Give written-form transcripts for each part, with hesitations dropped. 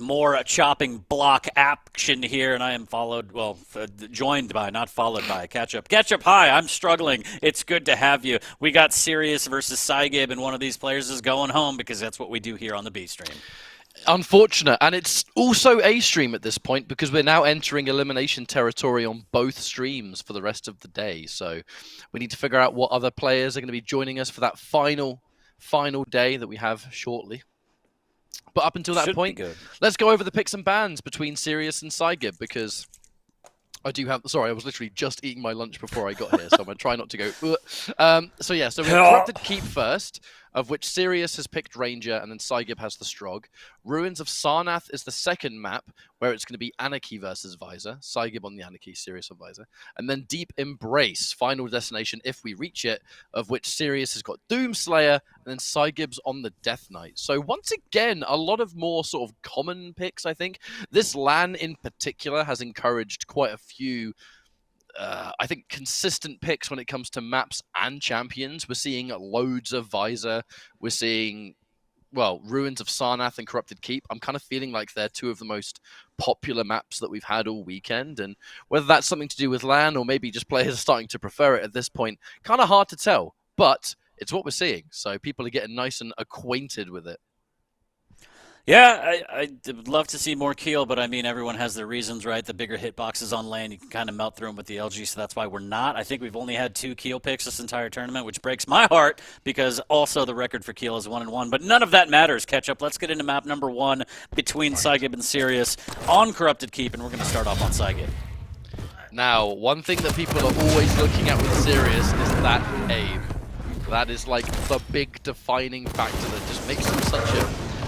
more chopping block action here, and I am followed, well, joined by, not followed by, Ketchup. Ketchup, hi, I'm struggling. It's good to have you. We got Sirius versus psygib, and one of these players is going home because that's what we do here on the B stream. Unfortunate, and it's also a stream at this point because we're now entering elimination territory on both streams for the rest of the day. So we need to figure out what other players are going to be joining us for that final day that we have shortly. But up until that point, let's go over the picks and bans between Sirius and psygib because I do have... Sorry, I was literally just eating my lunch before I got here, so I'm going to try not to go... so we have Corrupted Keep first, of which Sirius has picked Ranger, and then psygib has the Strog. Ruins of Sarnath is the second map, where it's going to be Anarchy versus Visor. psygib on the Anarchy, Sirius on Visor. And then Deep Embrace, final destination if we reach it, of which Sirius has got Doomslayer, and then psygib's on the Death Knight. So once again, a lot of more sort of common picks, I think. This LAN in particular has encouraged quite a few... I think consistent picks when it comes to maps and champions. We're seeing loads of Visor. We're seeing, well, Ruins of Sarnath and Corrupted Keep. I'm kind of feeling like they're two of the most popular maps that we've had all weekend. And whether that's something to do with LAN or maybe just players are starting to prefer it at this point, kind of hard to tell. But it's what we're seeing. So people are getting nice and acquainted with it. Yeah, I would love to see more Keel, but I mean, everyone has their reasons, right? The bigger hitboxes on lane, you can kind of melt through them with the LG, so that's why we're not. I think we've only had 2 Keel picks this entire tournament, which breaks my heart, because also the record for Keel is 1-1. But none of that matters, Ketchup. Let's get into map number 1 between psygib and Sirius on Corrupted Keep, and we're going to start off on psygib. Now, one thing that people are always looking at with Sirius is that aim. That is like the big defining factor that just makes him such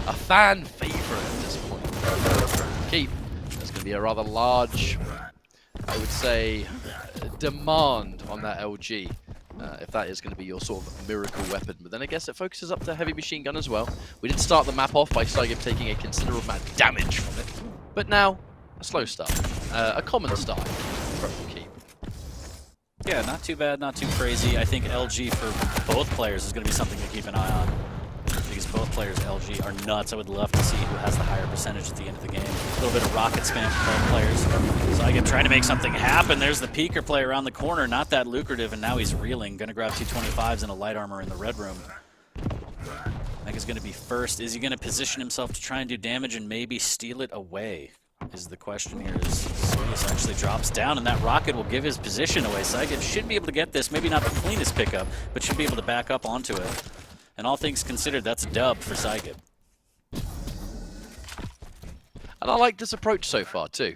a fan favorite at this point. Keep. There's going to be a rather large, I would say, demand on that LG. If that is going to be your sort of miracle weapon. But then I guess it focuses up to heavy machine gun as well. We did start the map off by psygib taking a considerable amount of damage from it. But now, a slow start. A common start from Keep. Yeah, not too bad, not too crazy. I think LG for both players is going to be something to keep an eye on. Because both players, LG, are nuts. I would love to see who has the higher percentage at the end of the game. A little bit of rocket spam for both players. psygib trying to make something happen. There's the peeker play around the corner. Not that lucrative, and now he's reeling. Going to grab 225s and a light armor in the red room. Mike is going to be first. Is he going to position himself to try and do damage and maybe steal it away? Is the question here. As Sirius actually drops down, and that rocket will give his position away. psygib should be able to get this. Maybe not the cleanest pickup, but should be able to back up onto it. And all things considered, that's a dub for psygib. And I like this approach so far too.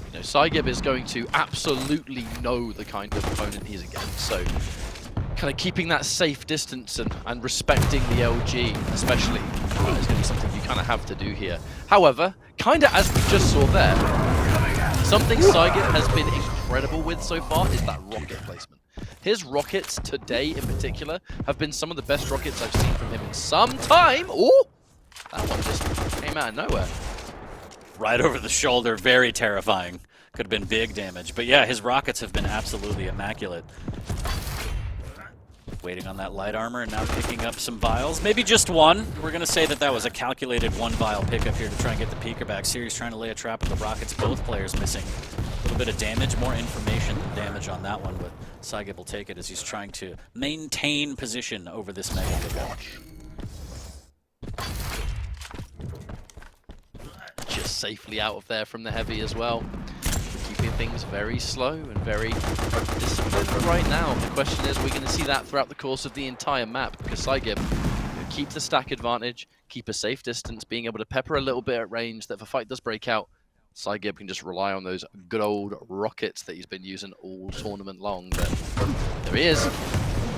You know, psygib is going to absolutely know the kind of opponent he's against, so kind of keeping that safe distance and respecting the LG especially is going to be something you kind of have to do here. However, kind of as we just saw there, something psygib has been incredible with so far is that rocket placement. His rockets today in particular have been some of the best rockets I've seen from him in some time. Oh, that one just came out of nowhere. Right over the shoulder, very terrifying. Could have been big damage. But yeah, his rockets have been absolutely immaculate. Waiting on that light armor and now picking up some vials. Maybe just one. We're going to say that that was a calculated 1 vial pickup here to try and get the peeker back. Sirius trying to lay a trap with the rockets. Both players missing a little bit of damage. More information than damage on that one, but psygib will take it as he's trying to maintain position over this mega pickup. Just safely out of there from the heavy as well. Keeping things very slow and very disciplined right now. The question is, we're going to see that throughout the course of the entire map, because psygib keep the stack advantage, keep a safe distance, being able to pepper a little bit at range, that if a fight does break out, psygib can just rely on those good old rockets that he's been using all tournament long. But there he is.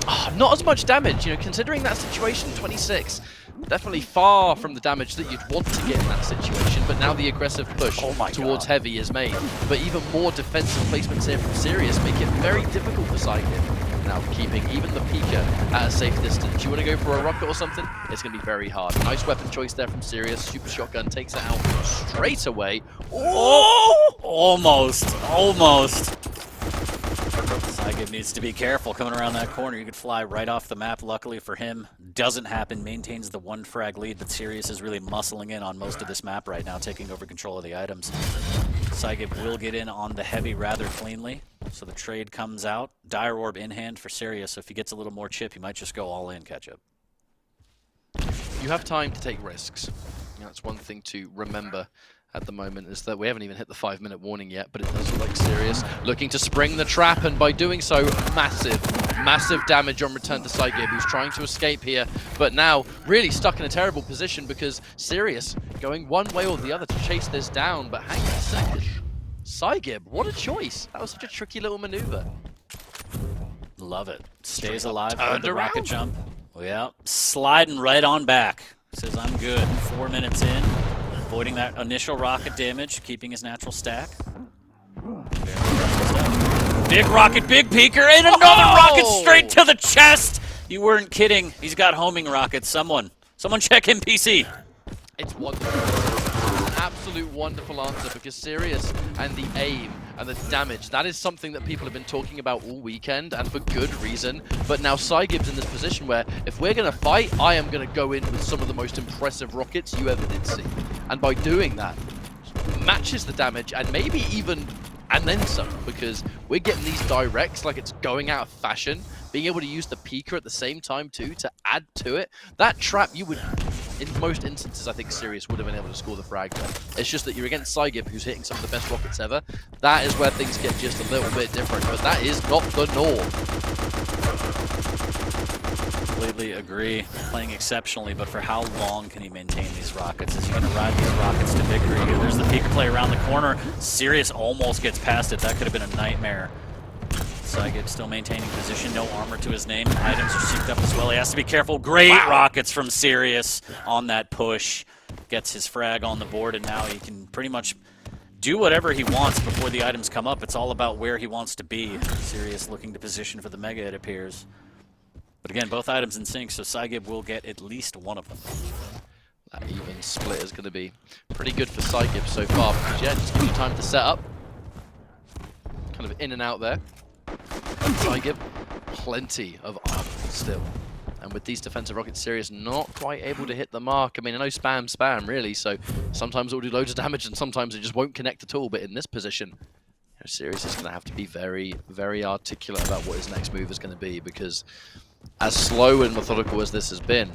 Oh, not as much damage, you know, considering that situation, 26. Definitely far from the damage that you'd want to get in that situation, but now the aggressive push towards heavy is made. But even more defensive placements here from Sirius make it very difficult for psygib. Now keeping even the peeker at a safe distance. You want to go for a rocket or something? It's going to be very hard. Nice weapon choice there from Sirius. Super shotgun takes it out straight away. Oh! Almost. psygib needs to be careful coming around that corner. You could fly right off the map. Luckily for him, doesn't happen, maintains the 1 frag lead, but Sirius is really muscling in on most of this map right now, taking over control of the items. psygib will get in on the heavy rather cleanly, so the trade comes out. Dire Orb in hand for Sirius, so if he gets a little more chip, he might just go all in Ketchup. You have time to take risks. That's one thing to remember at the moment, is that we haven't even hit the 5-minute warning yet, but it does look like Sirius looking to spring the trap, and by doing so, massive damage on return to psygib, who's trying to escape here, but now really stuck in a terrible position because Sirius going one way or the other to chase this down. But hang on a second, psygib, what a choice! That was such a tricky little maneuver. Love it. Stays alive turned with the rocket around. jump. Yeah, sliding right on back. Says I'm good. 4 minutes in. Avoiding that initial rocket damage, keeping his natural stack. Big rocket, big peeker, and another rocket straight to the chest! You weren't kidding. He's got homing rockets. Someone check NPC. It's wonderful. It's an absolute wonderful answer, because Sirius and the aim and the damage, that is something that people have been talking about all weekend, and for good reason. But now psygib's in this position where, if we're going to fight, I am going to go in with some of the most impressive rockets you ever did see. And by doing that, matches the damage, and maybe even, and then some, because we're getting these directs like it's going out of fashion. Being able to use the peeker at the same time too, to add to it. That trap, you would, in most instances, I think Sirius would have been able to score the frag there. It's just that you're against psygib, who's hitting some of the best rockets ever. That is where things get just a little bit different, but that is not the norm. Completely agree. Playing exceptionally, but for how long can he maintain these rockets? Is he going to ride these rockets to victory here? There's the peeker play around the corner. Sirius almost gets past it. That could have been a nightmare. psygib still maintaining position, no armor to his name. Items are seeked up as well. He has to be careful. Great rockets from Sirius on that push. Gets his frag on the board, and now he can pretty much do whatever he wants before the items come up. It's all about where he wants to be. Sirius looking to position for the mega, it appears. But again, both items in sync, so psygib will get at least one of them. That even split is going to be pretty good for psygib so far, because yeah, just gives you time to set up. Kind of in and out there. psygib, plenty of armor still. And with these defensive rockets, Sirius not quite able to hit the mark. I mean, I know spam, really, so sometimes it will do loads of damage and sometimes it just won't connect at all. But in this position, Sirius is going to have to be very, very articulate about what his next move is going to be, because as slow and methodical as this has been,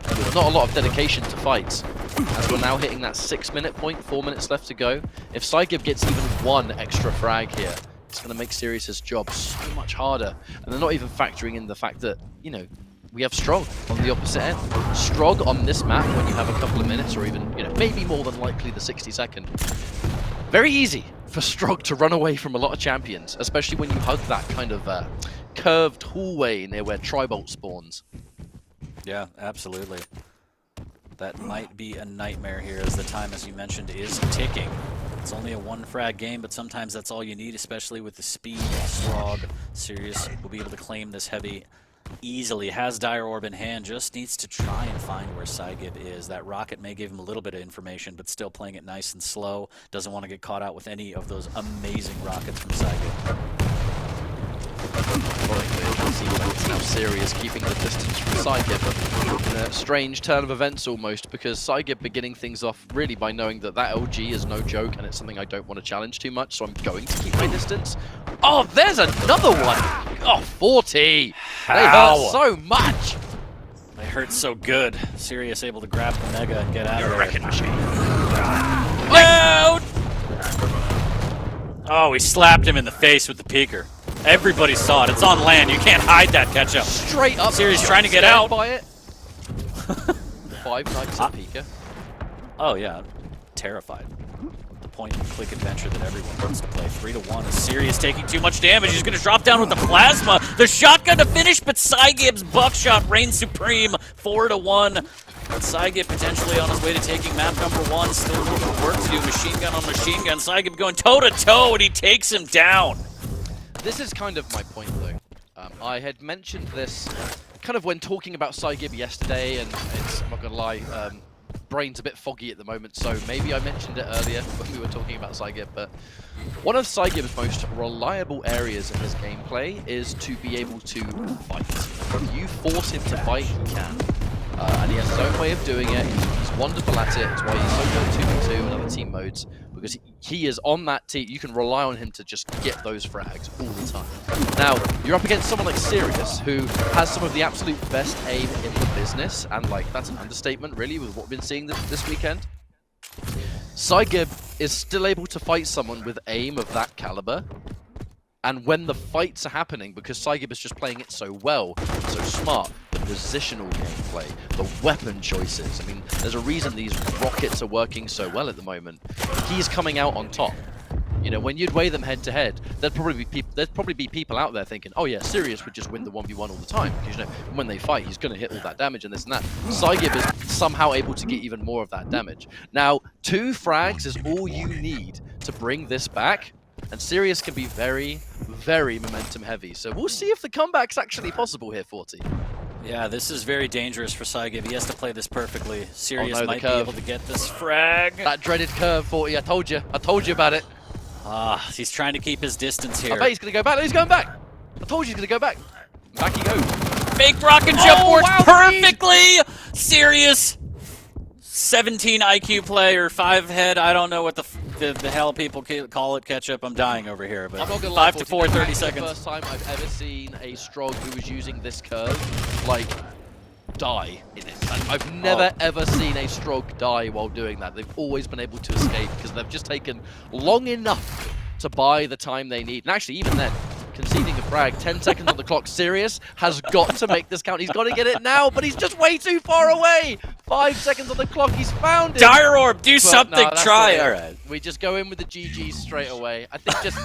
with not a lot of dedication to fights, as we're now hitting that 6-minute point, 4 minutes left to go. If psygib gets even one extra frag here, it's going to make Sirius's job so much harder. And they're not even factoring in the fact that, you know, we have Strog on the opposite end. Strog on this map, when you have a couple of minutes, or even, you know, maybe more than likely the 60-second. Very easy for Strog to run away from a lot of champions, especially when you hug that kind of curved hallway near where Tribolt spawns. Yeah, absolutely. That might be a nightmare here, as the time, as you mentioned, is ticking. It's only a 1-frag game, but sometimes that's all you need, especially with the speed of Strog. Sirius will be able to claim this heavy easily. Has Dire Orb in hand, just needs to try and find where psygib is. That rocket may give him a little bit of information, but still playing it nice and slow. Doesn't want to get caught out with any of those amazing rockets from psygib. Now Sirius keeping the distance from psygib, in a strange turn of events almost, because psygib beginning things off really by knowing that that LG is no joke and it's something I don't want to challenge too much, so I'm going to keep my distance. Oh, there's another one! Oh, 40! How? They hurt so much! They hurt so good. Sirius able to grab the mega and get out of there. Wrecking machine. No! Oh, he slapped him in the face with the peeker. Everybody saw it. It's on land. You can't hide that ketchup. Straight up. Sirius trying to get out. By it. 5 nights of peeker. Oh yeah, terrified. The point-and-click adventure that everyone wants to play. 3-1. Is Sirius taking too much damage? He's going to drop down with the plasma. The shotgun to finish, but psygib's buckshot reigns supreme. 4-1. But psygib potentially on his way to taking map number 1. Still a little bit of work to do. Machine gun on machine gun. psygib going toe-to-toe, and he takes him down. This is kind of my point, though. I had mentioned this kind of when talking about psygib yesterday, and it's, I'm not going to lie, brain's a bit foggy at the moment, so maybe I mentioned it earlier when we were talking about psygib, but one of psygib's most reliable areas in his gameplay is to be able to fight. If you force him to fight, he can. And he has his own way of doing it. He's wonderful at it. It's why he's so good at 2v2 and other team modes, because he is on that team. You can rely on him to just get those frags all the time. Now, you're up against someone like Sirius, who has some of the absolute best aim in the business, and like that's an understatement, really, with what we've been seeing this weekend. psygib is still able to fight someone with aim of that caliber, and when the fights are happening, because psygib is just playing it so well, so smart, the positional gameplay, the weapon choices. I mean, there's a reason these rockets are working so well at the moment. He's coming out on top. You know, when you'd weigh them head to head, there'd probably be people out there thinking, oh yeah, Sirius would just win the 1v1 all the time, because you know, when they fight, he's going to hit all that damage and this and that. psygib is somehow able to get even more of that damage. Now, 2 frags is all you need to bring this back, and Sirius can be very, very momentum heavy. So we'll see if the comeback's actually possible here, 40. Yeah, this is very dangerous for psygib. He has to play this perfectly. Sirius no, might be able to get this frag. That dreaded curve, 40. I told you about it. Ah, he's trying to keep his distance here. I bet he's going to go back. He's going back. I told you he's going to go back. Back he goes. Fake rocket jump works perfectly. Sirius, 17 IQ player, 5 head. I don't know what the hell people call it. Ketchup. I'm dying over here. But 5 to 4, 30 seconds. The first time I've ever seen a Strog who was using this curve, like, die in it. And I've never ever seen a Strog die while doing that. They've always been able to escape because they've just taken long enough to buy the time they need. And actually, even then, conceding a frag, 10 seconds on the clock. Sirius has got to make this count. He's got to get it now, but he's just way too far away. 5 seconds on the clock. He's found it. Dire Orb, do something. No, try. All right. We just go in with the GGs straight away. I think just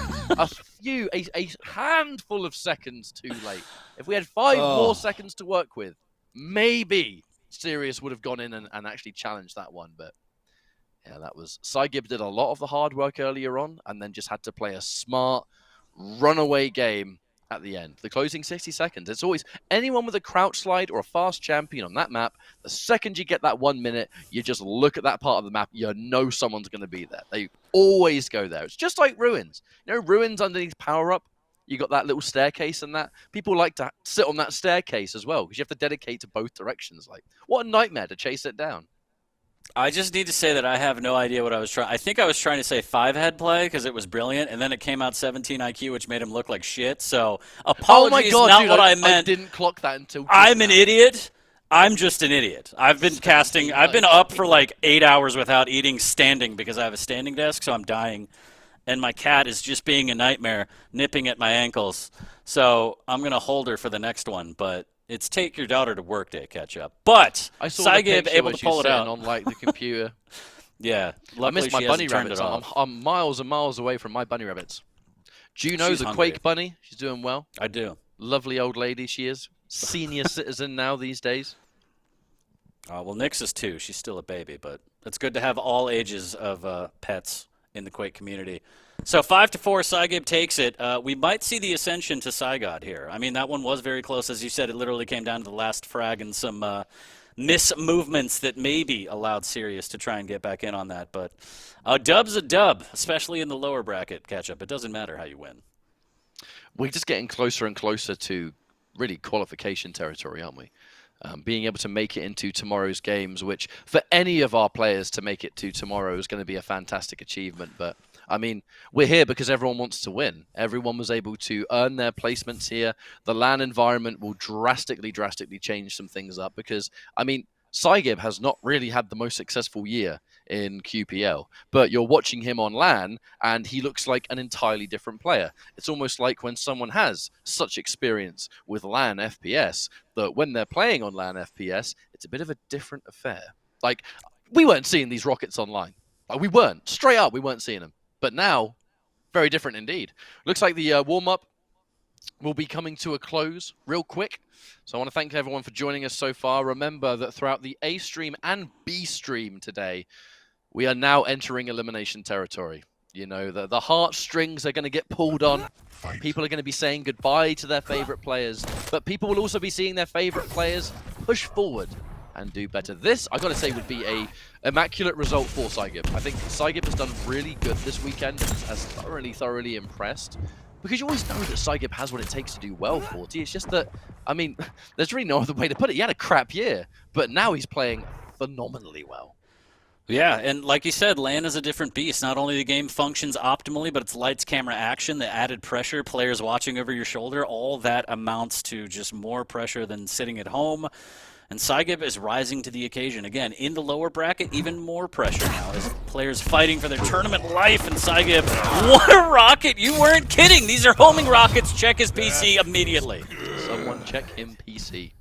a handful of seconds too late. If we had 5 more seconds to work with, maybe Sirius would have gone in and actually challenged that one. But yeah, that was... psygib did a lot of the hard work earlier on and then just had to play a smart runaway game at the end. The closing 60 seconds. It's always anyone with a crouch slide or a fast champion on that map. The second you get that 1 minute, you just look at that part of the map, you know someone's going to be there. They always go there. It's just like Ruins. You know, Ruins underneath power up, you got that little staircase and that. People like to sit on that staircase as well because you have to dedicate to both directions. Like, what a nightmare to chase it down. I just need to say that I have no idea what I was trying. I think I was trying to say 5-head play because it was brilliant, and then it came out 17 IQ, which made him look like shit. So apologies, oh my God, not dude, what I meant. I didn't clock that until. I'm an idiot. I'm just an idiot. I've been casting. I've been up for like 8 hours without eating standing because I have a standing desk, so I'm dying, and my cat is just being a nightmare, nipping at my ankles. So I'm gonna hold her for the next one, but. It's take your daughter to work day, Ketchup. But psygib able to pull it out on like the computer. Yeah, I miss my bunny rabbits. I'm miles and miles away from my bunny rabbits. Do you know the Quake bunny? She's doing well. I do. Lovely old lady she is. Senior citizen now these days. Well, Nyx is 2. She's still a baby, but it's good to have all ages of pets in the Quake community. So 5 to 4, psygib takes it. We might see the ascension to psygod here. I mean, that one was very close. As you said, it literally came down to the last frag and some mis-movements that maybe allowed Sirius to try and get back in on that. But a dub's a dub, especially in the lower bracket catch-up. It doesn't matter how you win. We're just getting closer and closer to really qualification territory, aren't we? Being able to make it into tomorrow's games, which for any of our players to make it to tomorrow is going to be a fantastic achievement. But I mean, we're here because everyone wants to win. Everyone was able to earn their placements here. The LAN environment will drastically change some things up because, I mean, psygib has not really had the most successful year in QPL, but you're watching him on LAN and he looks like an entirely different player. It's almost like when someone has such experience with LAN FPS that when they're playing on LAN FPS, it's a bit of a different affair. Like, we weren't seeing these rockets online. Like, we weren't. Straight up, we weren't seeing them. But now, very different indeed. Looks like the warm-up will be coming to a close real quick. So I want to thank everyone for joining us so far. Remember that throughout the A stream and B stream today, we are now entering elimination territory. You know, the heartstrings are going to get pulled on. People are going to be saying goodbye to their favorite players. But people will also be seeing their favorite players push forward and do better. This, I got to say, would be a immaculate result for psygib. I think psygib has done really good this weekend and has thoroughly impressed. because you always know that psygib has what it takes to do well, 40. It's just that, I mean, there's really no other way to put it. He had a crap year, but now he's playing phenomenally well. Yeah, and like you said, LAN is a different beast. Not only the game functions optimally, but it's lights, camera, action, the added pressure, players watching over your shoulder, all that amounts to just more pressure than sitting at home. And psygib is rising to the occasion. Again, in the lower bracket, even more pressure now as players fighting for their tournament life. And psygib, what a rocket! You weren't kidding! These are homing rockets. Check his PC immediately. Someone check him PC.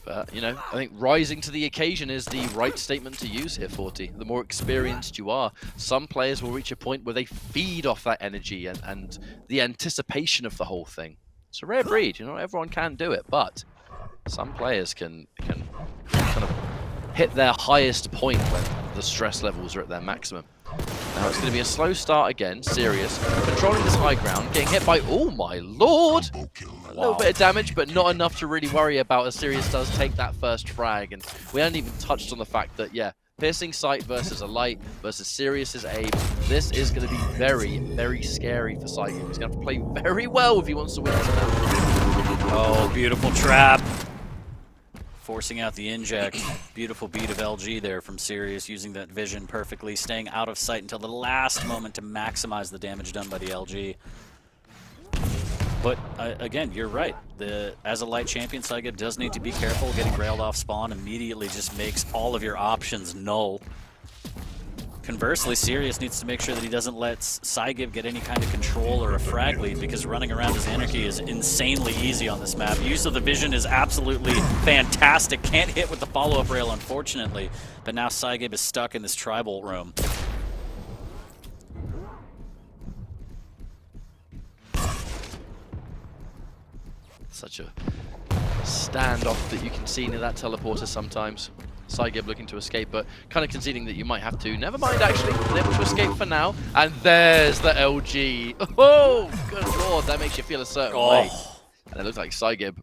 But, you know, I think rising to the occasion is the right statement to use here, 40. The more experienced you are, some players will reach a point where they feed off that energy and the anticipation of the whole thing. It's a rare breed, you know, everyone can do it, but some players can kind of hit their highest point when the stress levels are at their maximum. Now it's going to be a slow start again. Sirius controlling this high ground, getting hit by, oh my lord! A little bit of damage, but not enough to really worry about as Sirius does take that first frag. And we haven't even touched on the fact that, yeah, piercing sight versus a light versus Sirius's aim. This is going to be very, very scary for psygib. He's going to have to play very well if he wants to win this match. Oh, beautiful trap. Forcing out the inject. Beautiful beat of LG there from Sirius, using that vision perfectly, staying out of sight until the last moment to maximize the damage done by the LG. But again, you're right. As a light champion, psygib does need to be careful. Getting railed off spawn immediately just makes all of your options null. Conversely, Sirius needs to make sure that he doesn't let psygib get any kind of control or a frag lead, because running around his anarchy is insanely easy on this map. Use of the vision is absolutely fantastic. Can't hit with the follow-up rail, unfortunately. But now psygib is stuck in this tribal room. Such a standoff that you can see near that teleporter sometimes. psygib looking to escape, but kind of conceding that you might have to. Never mind, actually. Been able to escape for now. And there's the LG. Oh, good lord. That makes you feel a certain way. And it looks like psygib,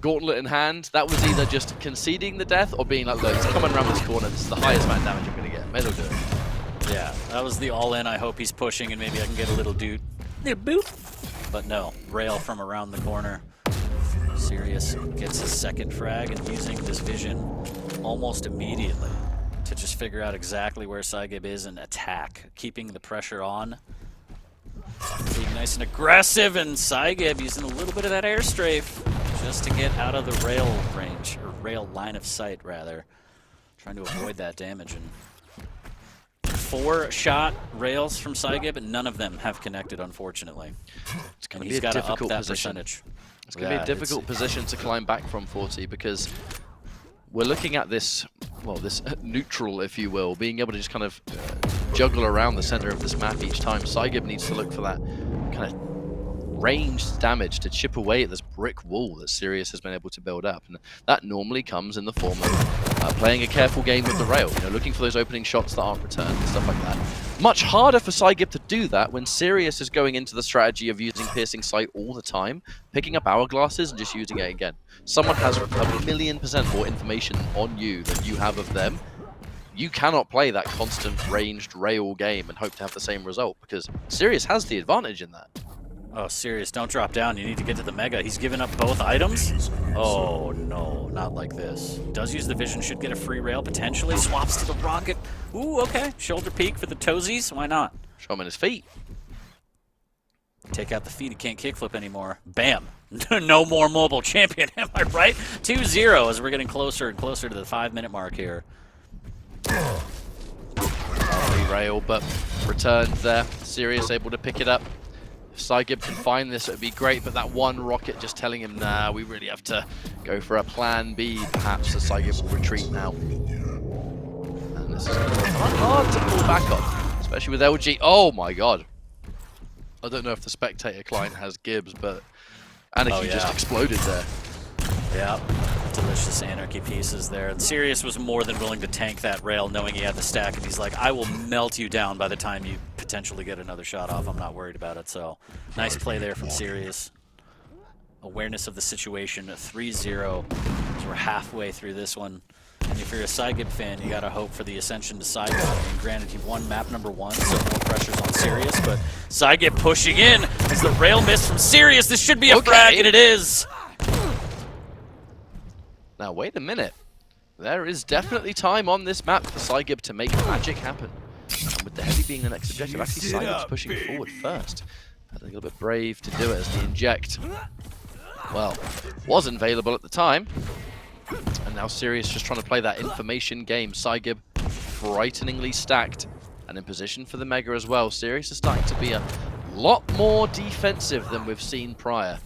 gauntlet in hand, that was either just conceding the death or being like, look, it's coming around this corner. This is the highest amount of damage I'm going to get. May as well do it. Yeah, that was the all-in. I hope he's pushing and maybe I can get a little dude. Boop. But no, rail from around the corner. Sirius gets his second frag and using this vision almost immediately to just figure out exactly where psygib is and attack, keeping the pressure on. Being nice and aggressive, and psygib using a little bit of that air strafe just to get out of the rail range, or rail line of sight rather. Trying to avoid that damage. And 4 shot rails from psygib, and none of them have connected, unfortunately. It's going to be a difficult position. Percentage. It's going to be a difficult position to climb back from, 40, because we're looking at this, well, this neutral, if you will, being able to just kind of juggle around the center of this map each time. psygib needs to look for that kind of ranged damage to chip away at this brick wall that Sirius has been able to build up, and that normally comes in the form of playing a careful game with the rail, you know, looking for those opening shots that aren't returned and stuff like that. Much harder for psygib to do that when Sirius is going into the strategy of using piercing sight all the time, picking up hourglasses and just using it again. Someone has 1,000,000% more information on you than you have of them. You cannot play that constant ranged rail game and hope to have the same result, because Sirius has the advantage in that. Oh, Sirius, don't drop down. You need to get to the Mega. He's given up both items? Oh, no, not like this. Does use the vision, should get a free rail, potentially. Swaps to the rocket. Ooh, okay. Shoulder peek for the toesies. Why not? Show him in his feet. Take out the feet. He can't kickflip anymore. Bam. No more mobile champion, am I right? 2-0 as we're getting closer and closer to the 5-minute mark here. Free rail, but returned there. Sirius able to pick it up. If psygib can find this, it would be great, but that one rocket just telling him, nah, we really have to go for a plan B, perhaps, as psygib will retreat now. And this is going to be hard to pull back on, especially with LG. Oh my god. I don't know if the spectator client has Gibbs, but Anarchy just exploded there. Yeah, delicious Anarchy pieces there. And Sirius was more than willing to tank that rail, knowing he had the stack, and he's like, I will melt you down by the time you potentially get another shot off. I'm not worried about it. So nice play there from Sirius. Awareness of the situation, 3-0. So we're halfway through this one. And if you're a psygib fan, you gotta hope for the ascension to psygib. I mean, granted, he won map number 1, so more pressure's on Sirius, but psygib pushing in as the rail miss from Sirius. This should be a frag, and it is! Now, wait a minute. There is definitely time on this map for psygib to make magic happen. And with the heavy being the next objective, actually psygib's pushing forward first. A little bit brave to do it as the inject, well, wasn't available at the time. And now Sirius just trying to play that information game. psygib frighteningly stacked and in position for the Mega as well. Sirius is starting to be a lot more defensive than we've seen prior.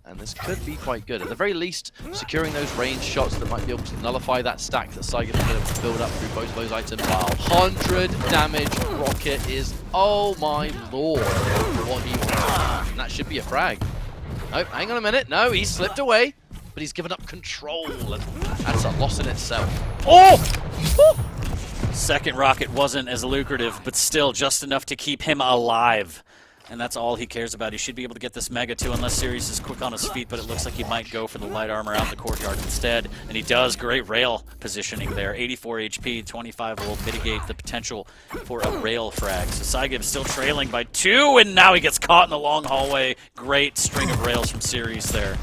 And this could be quite good. At the very least, securing those range shots that might be able to nullify that stack that psygib is going to build up through both of those items. Wow. 100 damage rocket is, oh my lord, what he wants. And that should be a frag. Nope, hang on a minute. No, he's slipped away, but he's given up control, and that's a loss in itself. Oh! Woo! Second rocket wasn't as lucrative, but still just enough to keep him alive. And that's all he cares about. He should be able to get this Mega too, unless Sirius is quick on his feet, but it looks like he might go for the light armor out in the courtyard instead. And he does. Great rail positioning there. 84 HP, 25 will mitigate the potential for a rail frag. So psygib still trailing by 2, and now he gets caught in the long hallway. Great string of rails from Sirius there.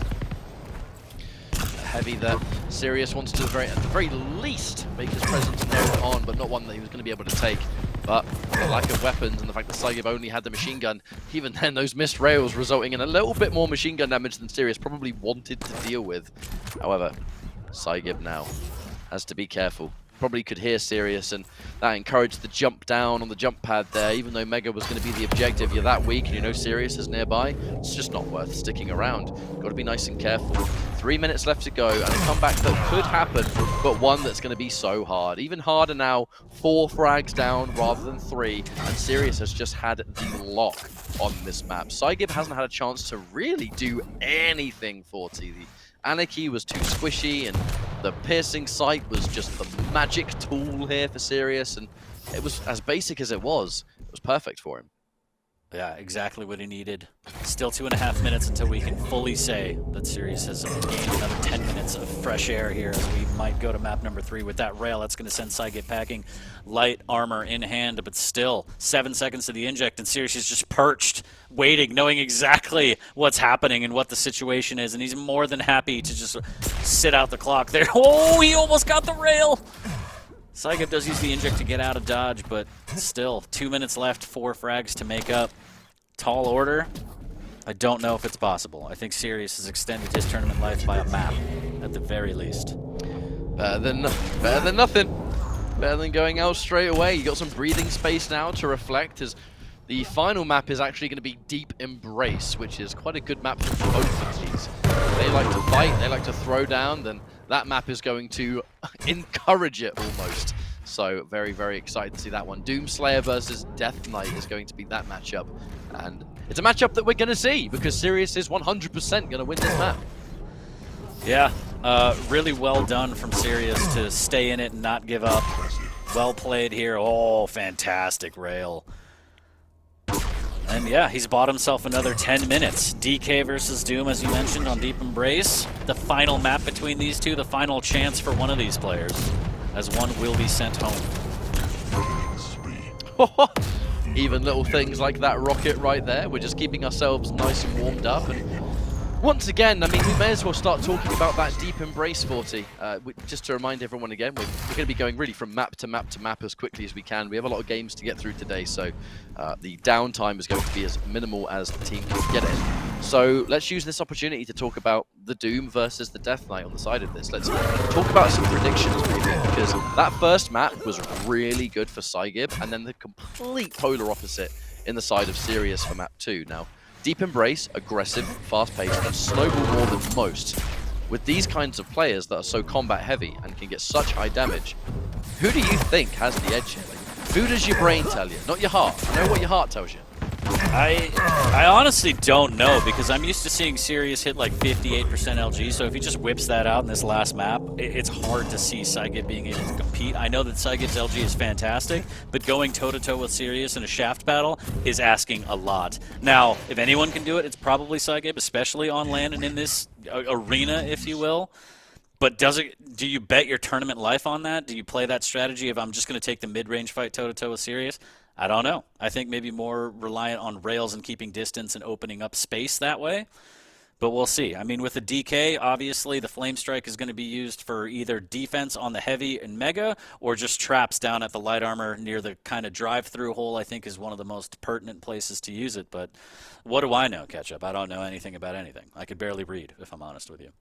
Heavy that Sirius wants to, at the very least, make his presence known on, but not one that he was going to be able to take. But the lack of weapons and the fact that psygib only had the machine gun, even then those missed rails resulting in a little bit more machine gun damage than Sirius probably wanted to deal with. However, psygib now has to be careful. Probably could hear Sirius, and that encouraged the jump down on the jump pad there. Even though Mega was going to be the objective, you're that weak and you know Sirius is nearby, it's just not worth sticking around. Got to be nice and careful. 3 minutes left to go, and a comeback that could happen, but one that's going to be so hard. Even harder now, 4 frags down rather than 3, and Sirius has just had the lock on this map. psygib hasn't had a chance to really do anything for TD. Anarchy was too squishy, and the piercing sight was just the magic tool here for Sirius, and it was as basic as it was perfect for him. Yeah, exactly what he needed. Still 2.5 minutes until we can fully say that Sirius has gained another 10 minutes of fresh air here, as we might go to map number 3 with that rail. That's going to send psygib packing light armor in hand, but still 7 seconds to the inject, and Sirius is just perched, waiting, knowing exactly what's happening and what the situation is, and he's more than happy to just sit out the clock there. Oh, he almost got the rail! psygib does use the inject to get out of dodge, but still, 2 minutes left, 4 frags to make up. Tall order. I don't know if it's possible. I think Sirius has extended his tournament life by a map, at the very least. Better than nothing. Better than going out straight away. You got some breathing space now to reflect, as the final map is actually going to be Deep Embrace, which is quite a good map for both of these. They like to fight, they like to throw down, then that map is going to encourage it almost. So very, very excited to see that one. Doomslayer versus Death Knight is going to be that matchup. And it's a matchup that we're going to see, because Sirius is 100% going to win this map. Yeah, really well done from Sirius to stay in it and not give up. Well played here. Oh, fantastic rail. And yeah, he's bought himself another 10 minutes. DK versus Doom, as you mentioned, on Deep Embrace. The final map between these two, the final chance for one of these players, as one will be sent home. Even little things like that rocket right there, we're just keeping ourselves nice and warmed up. And once again, I mean, we may as well start talking about that Deep Embrace 40. Just to remind everyone again, we're going to be going really from map to map to map as quickly as we can. We have a lot of games to get through today, so the downtime is going to be as minimal as the team can get it. So let's use this opportunity to talk about the Doom versus the Death Knight on the side of this. Let's talk about some predictions, maybe, because that first map was really good for psygib, and then the complete polar opposite in the side of Sirius for map 2. Now, Deep Embrace, aggressive, fast-paced, and snowball more than most. With these kinds of players that are so combat-heavy and can get such high damage, who do you think has the edge here? Who does your brain tell you? Not your heart. I know what your heart tells you. I honestly don't know, because I'm used to seeing Sirius hit like 58% LG, so if he just whips that out in this last map, it's hard to see psygib being able to compete. I know that psygib's LG is fantastic, but going toe-to-toe with Sirius in a shaft battle is asking a lot. Now, if anyone can do it, it's probably psygib, especially on land and in this arena, if you will. But do you bet your tournament life on that? Do you play that strategy of I'm just going to take the mid-range fight toe-to-toe with Sirius? I don't know. I think maybe more reliant on rails and keeping distance and opening up space that way. But we'll see. I mean, with the DK, obviously the Flame Strike is going to be used for either defense on the heavy and mega or just traps down at the light armor near the kind of drive-through hole, I think is one of the most pertinent places to use it. But what do I know, Ketchup? I don't know anything about anything. I could barely read, if I'm honest with you.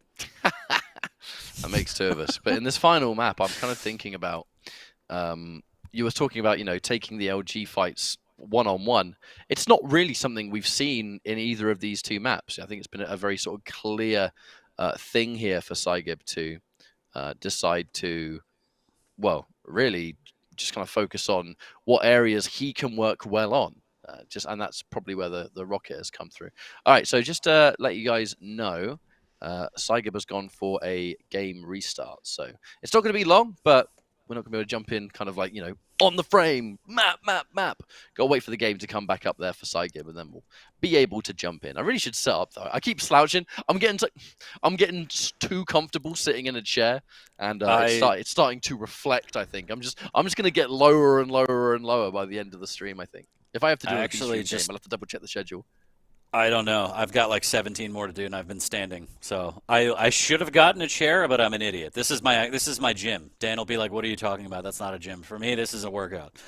That makes two of us. But in this final map, I'm kind of thinking about, you were talking about, taking the LG fights one-on-one. It's not really something we've seen in either of these two maps. I think it's been a very sort of clear thing here for psygib to decide to, well, really just kind of focus on what areas he can work well on. And that's probably where the rocket has come through. All right, so just to let you guys know, psygib has gone for a game restart. So it's not going to be long, but we're not going to be able to jump in kind of like, on the frame, map. Got to wait for the game to come back up there for psygib, and then we'll be able to jump in. I really should set up, though. I keep slouching. I'm getting too comfortable sitting in a chair, and it's starting to reflect, I think. I'm just going to get lower and lower and lower by the end of the stream, I think. If I have to do a stream game, I'll have to double-check the schedule. I don't know. I've got like 17 more to do, and I've been standing. So I should have gotten a chair, but I'm an idiot. This is my gym. Dan will be like, "What are you talking about? That's not a gym for me. This is a workout."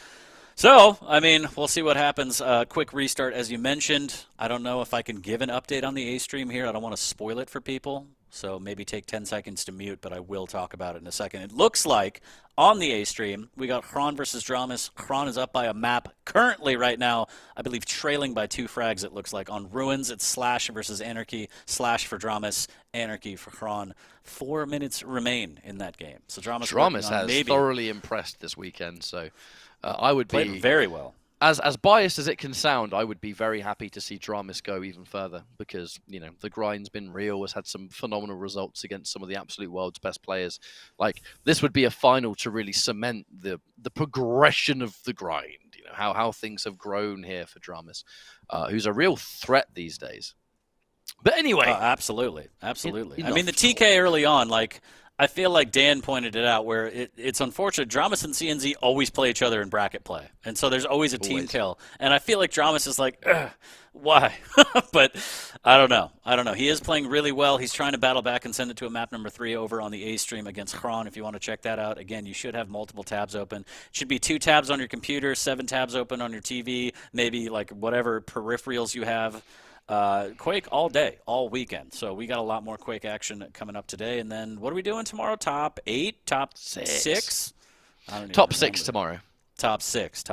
So I mean, we'll see what happens. Quick restart, as you mentioned. I don't know if I can give an update on the A stream here. I don't want to spoil it for people. So maybe take 10 seconds to mute, but I will talk about it in a second. It looks like on the A stream, we got Hran versus Dramas. Hran is up by a map currently right now, I believe trailing by 2 frags, it looks like. On Ruins, it's Slash versus Anarchy. Slash for Dramas, Anarchy for Hran. 4 minutes remain in that game. So Dramas has thoroughly impressed this weekend, so I would be... Played very well. As biased as it can sound, I would be very happy to see Dramas go even further because, the grind's been real, has had some phenomenal results against some of the absolute world's best players. Like, this would be a final to really cement the progression of the grind, how things have grown here for Dramas, who's a real threat these days. But anyway. Absolutely. I mean, the TK early on, I feel like Dan pointed it out where it's unfortunate. Dramas and CNZ always play each other in bracket play. And so there's always a team kill. And I feel like Dramas is like, why? But I don't know. He is playing really well. He's trying to battle back and send it to a map number 3 over on the A stream against Hran. If you want to check that out, again, you should have multiple tabs open. It should be 2 tabs on your computer, 7 tabs open on your TV, maybe like whatever peripherals you have. Quake all day, all weekend. So we got a lot more Quake action coming up today. And then what are we doing tomorrow? Top 8? Top 6? Top 6 tomorrow. Top 6.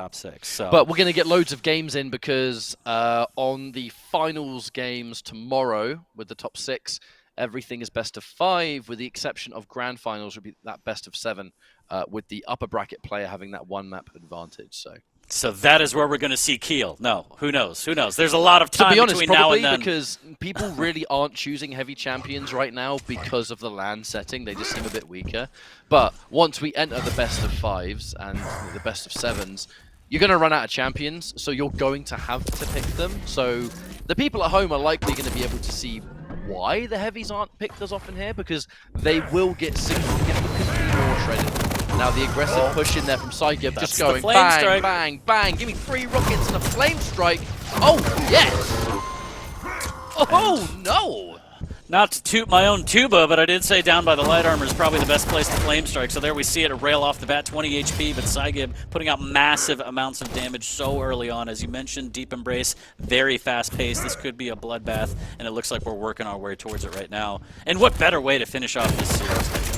So. But we're going to get loads of games in because on the finals games tomorrow with the top 6, everything is best of 5 with the exception of grand finals would be that best of 7 with the upper bracket player having that 1 map advantage. So that is where we're going to see Keel. No, who knows? There's a lot of time to be honest, between now and then. Because people really aren't choosing heavy champions right now because of the LAN setting. They just seem a bit weaker. But once we enter the best of 5s and the best of 7s, you're going to run out of champions, so you're going to have to pick them. So the people at home are likely going to be able to see why the heavies aren't picked as often here, because they will get significantly more shredded. Now the aggressive push in there from psygib, just going bang, strike. Bang, bang. Give me 3 rockets and a flame strike. Oh, yes! Oh, no! Not to toot my own tuba, but I did say down by the light armor is probably the best place to flame strike. So there we see it, a rail off the bat, 20 HP, but psygib putting out massive amounts of damage so early on. As you mentioned, Deep Embrace, very fast paced. This could be a bloodbath, and it looks like we're working our way towards it right now. And what better way to finish off this series?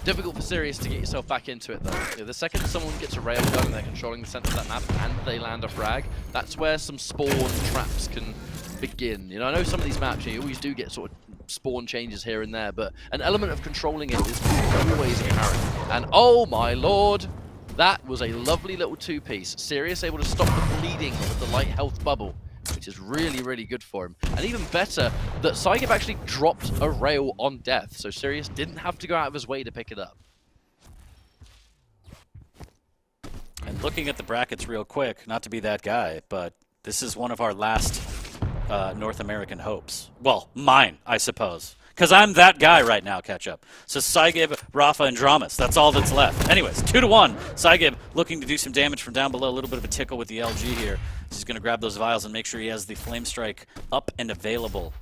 Difficult for Sirius to get yourself back into it, though. The second someone gets a rail gun and they're controlling the center of that map and they land a frag, that's where some spawn traps can begin. I know some of these maps, you always do get sort of spawn changes here and there, but an element of controlling it is always apparent. And oh my lord, that was a lovely little 2-piece. Sirius able to stop the bleeding with the light health bubble, which is really, really good for him. And even better, that psygib actually dropped a rail on death, so Sirius didn't have to go out of his way to pick it up. And looking at the brackets real quick, not to be that guy, but this is one of our last North American hopes. Well, mine, I suppose. Because I'm that guy right now, Ketchup. So psygib, Rafa, and Dramas. That's all that's left. Anyways, 2-1. psygib looking to do some damage from down below. A little bit of a tickle with the LG here. So he's going to grab those vials and make sure he has the Flame Strike up and available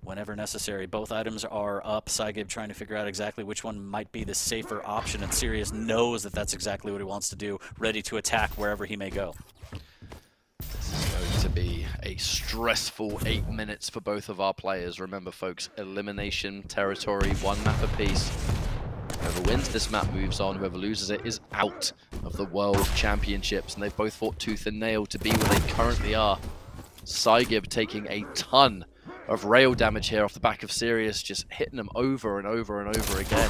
whenever necessary. Both items are up. psygib trying to figure out exactly which one might be the safer option. And Sirius knows that that's exactly what he wants to do. Ready to attack wherever he may go. This is going to be a stressful 8 minutes for both of our players. Remember, folks, elimination territory, 1 map apiece. Whoever wins this map moves on. Whoever loses it is out of the World Championships. And they've both fought tooth and nail to be where they currently are. psygib taking a ton of rail damage here off the back of Sirius, just hitting them over and over and over again.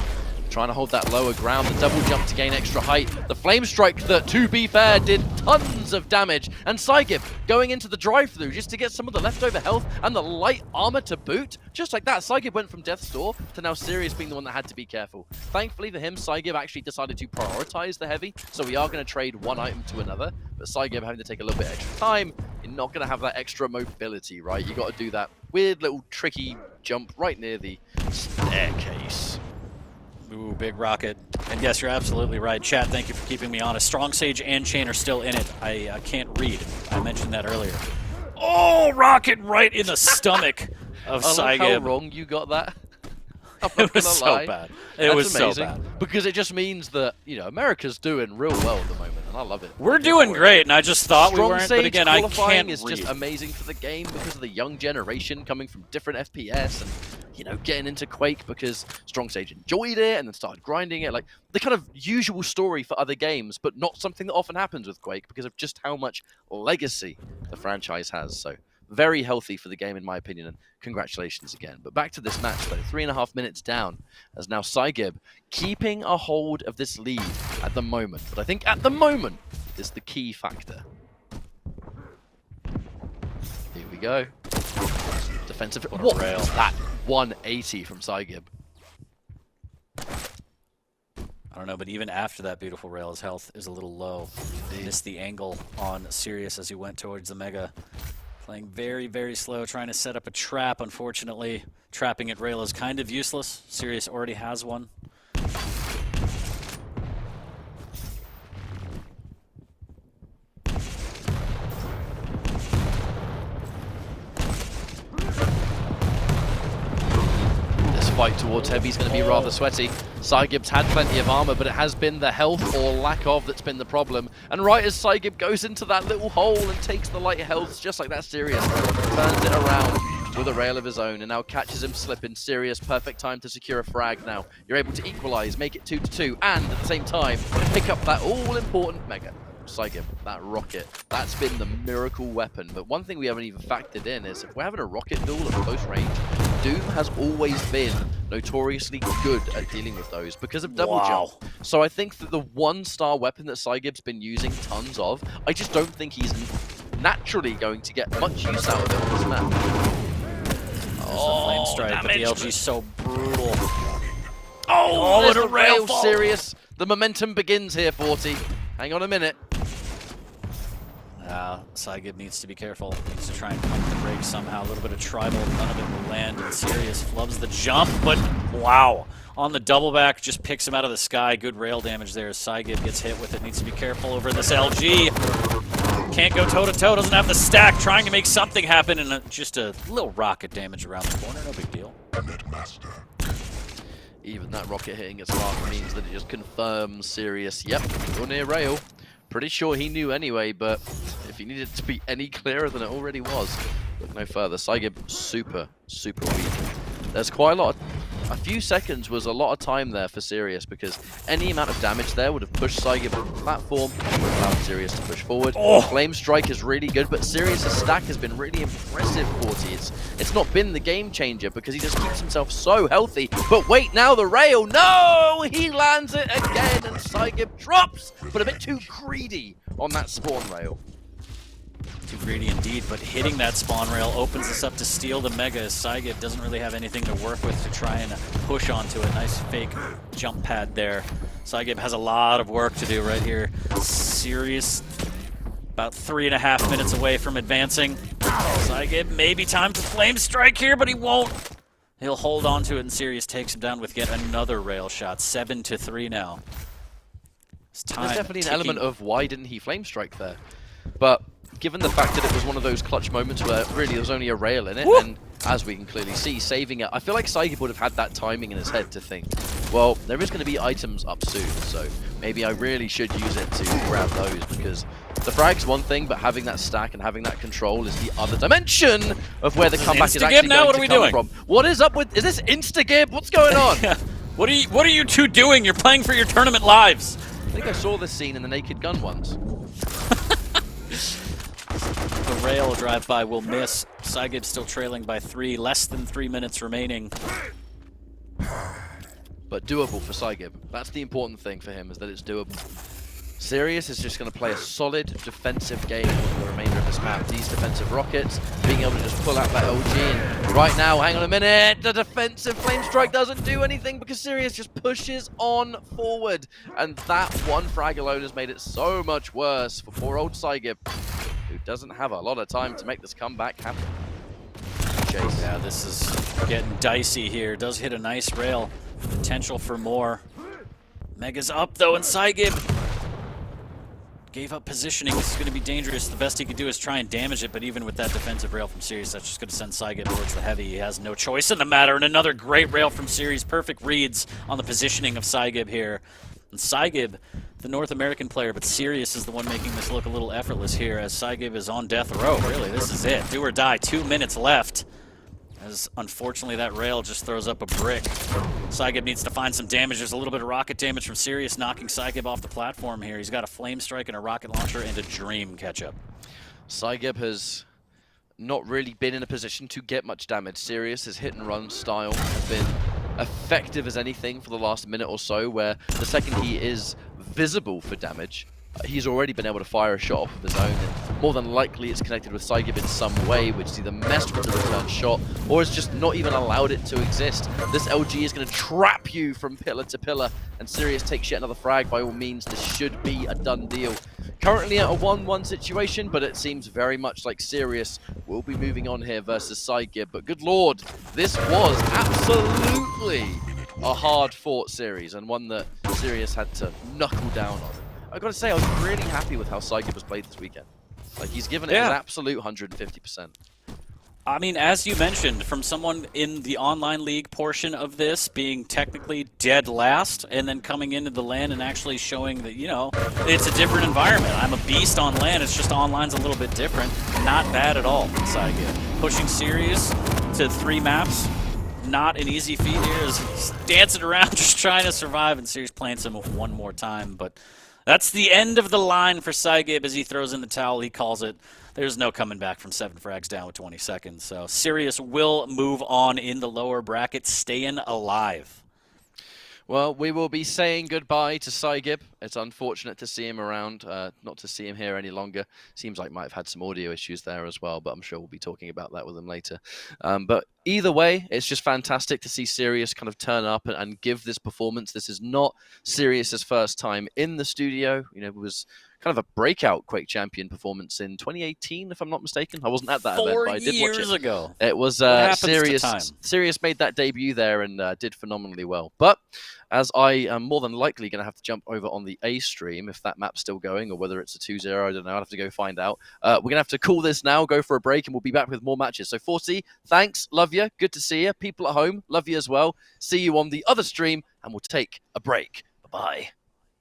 Trying to hold that lower ground, the double jump to gain extra height. The Flame Strike that, to be fair, did tons of damage. And psygib going into the drive-through just to get some of the leftover health and the light armor to boot. Just like that, psygib went from death's door to now Sirius being the one that had to be careful. Thankfully for him, psygib actually decided to prioritize the heavy, so we are going to trade one item to another. But psygib having to take a little bit extra time, you're not going to have that extra mobility, right? You got to do that weird little tricky jump right near the staircase. Ooh, big rocket. And yes, you're absolutely right. Chat, thank you for keeping me honest. Strong Sage and Chain are still in it. I can't read. I mentioned that earlier. Oh, rocket right in the stomach of psygib. How wrong you got that. It was so bad. It was so bad. Because it just means that, you know, America's doing real well at the moment, and I love it. We're doing great, and I just thought we weren't, but again, I can't qualifying is read. just amazing for the game because of the young generation coming from different FPS and, you know, getting into Quake because Strong Sage enjoyed it and then started grinding it. Like, the kind of usual story for other games, but not something that often happens with Quake because of just how much legacy the franchise has, so very healthy for the game, in my opinion, and congratulations again. But back to this match, though. 3.5 minutes down, as now psygib keeping a hold of this lead at the moment. But I think at the moment is the key factor. Here we go. Defensive. What rail. is that? 180 from psygib. I don't know, but even after that beautiful rail, his health is a little low. He missed the angle on Sirius as he went towards the Mega. Playing very, very slow, trying to set up a trap, unfortunately. Trapping at rail is kind of useless. Sirius already has one. This fight towards heavy is going to be rather sweaty. psygib's had plenty of armor, but it has been the health or lack of that's been the problem. And right as psygib goes into that little hole and takes the light health, just like that, Sirius turns it around with a rail of his own and now catches him slipping. Sirius, perfect time to secure a frag now. You're able to equalize, make it 2-2, and at the same time, pick up that all-important Mega. psygib, that rocket, that's been the miracle weapon. But one thing we haven't even factored in is if we're having a rocket duel at close range, Doom has always been notoriously good at dealing with those because of double jump. So I think that the one-star weapon that psygib's been using tons of, I just don't think he's naturally going to get much use out of it on this map. Oh, Flame Strike, but the LG's so brutal. Oh, what there's a the rail, fall. Sirius. The momentum begins here, 40. Hang on a minute. psygib needs to be careful. Needs to try and pump the brakes somehow. A little bit of tribal, none of it will land. And Sirius flubs the jump, but wow. On the double back, just picks him out of the sky. Good rail damage there as psygib gets hit with it. Needs to be careful over this LG. Can't go toe-to-toe, doesn't have the stack. Trying to make something happen, and just a little rocket damage around the corner. No big deal. Even that rocket hitting its mark means that it just confirms Sirius. Yep, you're near rail. Pretty sure he knew anyway, but if he needed to be any clearer than it already was, look no further. psygib super, super weak. There's quite a lot. A few seconds was a lot of time there for Sirius because any amount of damage there would have pushed psygib off the platform, would have allowed Sirius to push forward. Flame Strike is really good, but Sirius' stack has been really impressive, 40. It's not been the game changer because he just keeps himself so healthy. But wait, now the rail, no! He lands it again and psygib drops, but a bit too greedy on that spawn rail. Too greedy indeed, but hitting that spawn rail opens us up to steal the Mega as psygib doesn't really have anything to work with to try and push onto a nice fake jump pad there. psygib has a lot of work to do right here. Sirius about 3.5 minutes away from advancing. psygib maybe time to Flame Strike here, but he won't. He'll hold on to it, and Sirius takes him down with yet another rail shot. 7-3 now. It's time There's definitely an ticking. element of why didn't he flame strike there? But given the fact that it was one of those clutch moments where really there was only a rail in it, and as we can clearly see, saving it, I feel like psygib would have had that timing in his head to think, well, there is going to be items up soon, so maybe I really should use it to grab those, because the frag's one thing, but having that stack and having that control is the other dimension of where the comeback is actually now? going to come from. What is up with... Is this Instagib? What's going on? What are you two doing? You're playing for your tournament lives. I think I saw this scene in the Naked Gun once. The rail drive-by will miss. psygib still trailing by 3. Less than 3 minutes remaining. But doable for psygib. That's the important thing for him, is that it's doable. Sirius is just going to play a solid defensive game for the remainder of this map. These defensive rockets, being able to just pull out that LG. And right now, hang on a minute, the defensive flame strike doesn't do anything because Sirius just pushes on forward. And that one frag alone has made it so much worse for poor old psygib, who doesn't have a lot of time to make this comeback happen. Chase. Yeah, this is getting dicey here. Does hit a nice rail. Potential for more. Mega's up though, and psygib gave up positioning. This is going to be dangerous. The best he could do is try and damage it, but even with that defensive rail from Sirius, that's just going to send psygib towards the heavy. He has no choice in the matter, and another great rail from Sirius. Perfect reads on the positioning of psygib here. And psygib, the North American player, but Sirius is the one making this look a little effortless here, as psygib is on death row. Really, this is it. Do or die. 2 minutes left. As unfortunately that rail just throws up a brick. psygib needs to find some damage. There's a little bit of rocket damage from Sirius, knocking psygib off the platform here. He's got a flame strike and a rocket launcher and a dream catch-up. psygib has not really been in a position to get much damage. Sirius, his hit-and-run style has been effective as anything for the last minute or so, where the second he is visible for damage, he's already been able to fire a shot off of his own, and more than likely it's connected with psygib in some way, which is either messed with the return shot or has just not even allowed it to exist. This LG is going to trap you from pillar to pillar, and Sirius takes yet another frag. By all means, this should be a done deal. Currently at a 1-1 situation, but it seems very much like Sirius will be moving on here versus psygib. But good lord, this was absolutely a hard-fought series, and one that Sirius had to knuckle down on. I've got to say, I was really happy with how psygib was played this weekend. Like, he's given it an absolute 150%. I mean, as you mentioned, from someone in the online league portion of this being technically dead last, and then coming into the LAN and actually showing that, you know, it's a different environment. I'm a beast on LAN, it's just online's a little bit different. Not bad at all from psygib. Pushing Sirius to 3 maps, not an easy feat here. He's dancing around just trying to survive, and Sirius playing some one more time, but that's the end of the line for psygib as he throws in the towel. He calls it. There's no coming back from 7 frags down with 20 seconds. So Sirius will move on in the lower bracket, staying alive. Well, we will be saying goodbye to psygib. It's unfortunate to see him around, not to see him here any longer. Seems like might have had some audio issues there as well, but I'm sure we'll be talking about that with him later. But either way, it's just fantastic to see Sirius kind of turn up and give this performance. This is not Sirius's first time in the studio. You know, it was kind of a breakout Quake champion performance in 2018, if I'm not mistaken. I wasn't at that event, but I did watch it. 4 years ago. It was Sirius made that debut there and did phenomenally well. But as I am more than likely going to have to jump over on the A stream, if that map's still going, or whether it's a 2-0, I don't know. I'll have to go find out. We're going to have to call this now, go for a break, and we'll be back with more matches. So 40, thanks, love you, good to see you. People at home, love you as well. See you on the other stream, and we'll take a break. Bye-bye.